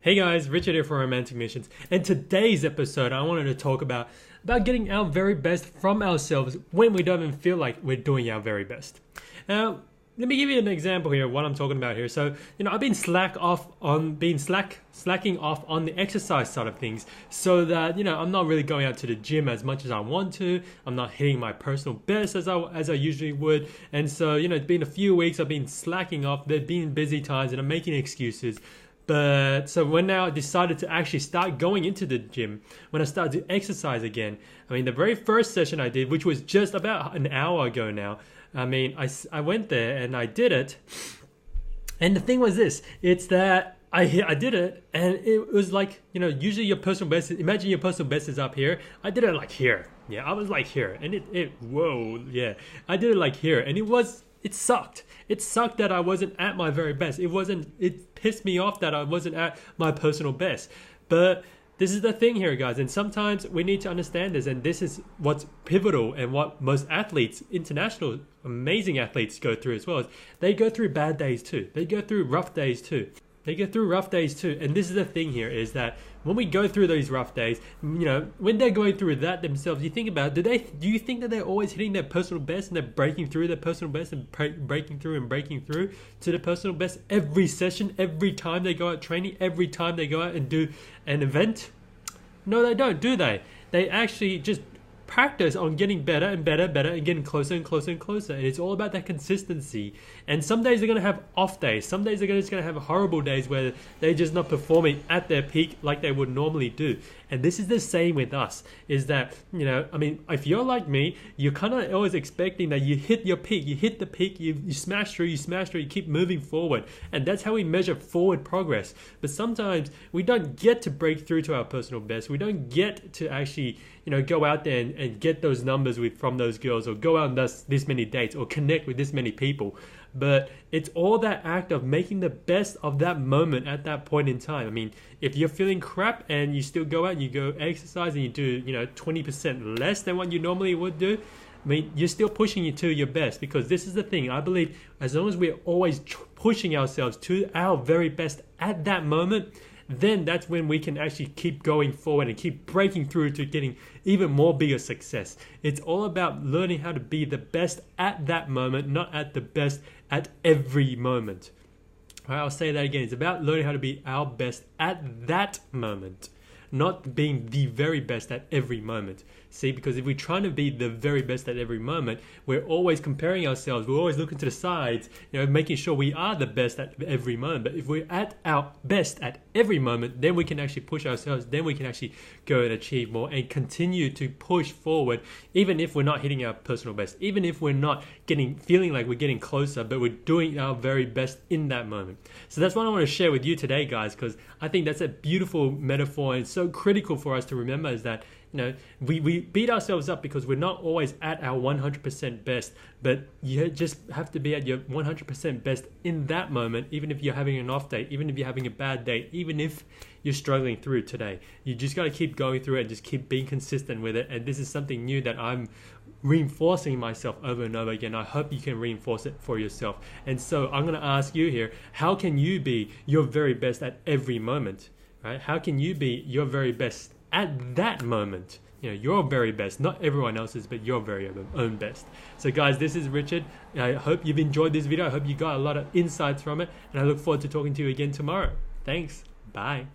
Hey guys, Richard here for Romantic Missions. And today's episode, I wanted to talk about getting our very best from ourselves when we don't even feel like we're doing our very best. Now, let me give you an example here of what I'm talking about here. So, I've been slacking off on the exercise side of things so that, I'm not really going out to the gym as much as I want to. I'm not hitting my personal best as I usually would. And so, it's been a few weeks I've been slacking off. There've been busy times and I'm making excuses. But so when now I decided to actually start going into the gym, when I started to exercise again, the very first session I did, which was just about an hour ago now, I went there and I did it. And the thing was this, it's that I did it and it was like, usually your personal best, imagine your personal best is up here. I did it like here. Yeah, I was like here and I did it like here and it sucked. It sucked that I wasn't at my very best. It pissed me off that I wasn't at my personal best. But this is the thing here, guys. And sometimes we need to understand this. And this is what's pivotal and what most athletes, international, amazing athletes go through as well. Is they go through bad days too. They go through rough days too. And this is the thing here is that when we go through those rough days, when they're going through that themselves, you think about, do you think that they're always hitting their personal best and they're breaking through their personal best and breaking through to the personal best every session, every time they go out training, every time they go out and do an event? No, they don't, do they? They actually just practice on getting better and better and getting closer and closer and closer. And it's all about that consistency. And some days they're going to have off days. Some days they're just going to have horrible days where they're just not performing at their peak like they would normally do. And this is the same with us, is that, if you're like me, you're kind of always expecting that you hit your peak, you smash through, you keep moving forward. And that's how we measure forward progress. But sometimes we don't get to break through to our personal best. We don't get to actually, go out there and get those numbers from those girls, or go out on this many dates, or connect with this many people. But it's all that act of making the best of that moment at that point in time. If you're feeling crap and you still go out and you go exercise and you do, 20% less than what you normally would do, you're still pushing you to your best, because this is the thing. I believe as long as we're always pushing ourselves to our very best at that moment, then that's when we can actually keep going forward and keep breaking through to getting even more bigger success. It's all about learning how to be the best at that moment, not at the best at every moment. All right, I'll say that again. It's about learning how to be our best at that moment, not being the very best at every moment. See, because if we're trying to be the very best at every moment, we're always comparing ourselves. We're always looking to the sides, making sure we are the best at every moment. But if we're at our best at every moment, then we can actually push ourselves. Then we can actually go and achieve more and continue to push forward, even if we're not hitting our personal best, even if we're not feeling like we're getting closer, but we're doing our very best in that moment. So that's what I want to share with you today, guys, because I think that's a beautiful metaphor and so critical for us to remember, is that we beat ourselves up because we're not always at our 100% best, but you just have to be at your 100% best in that moment, even if you're having an off day, even if you're having a bad day, even if you're struggling through today. You just got to keep going through it and just keep being consistent with it. And this is something new that I'm reinforcing myself over and over again. I hope you can reinforce it for yourself. And so I'm going to ask you here, how can you be your very best at every moment? Right? How can you be your very best at that moment? Your very best, not everyone else's, but your very own best. So guys, this is Richard. I hope you've enjoyed this video. I hope you got a lot of insights from it, and I look forward to talking to you again tomorrow. Thanks. Bye.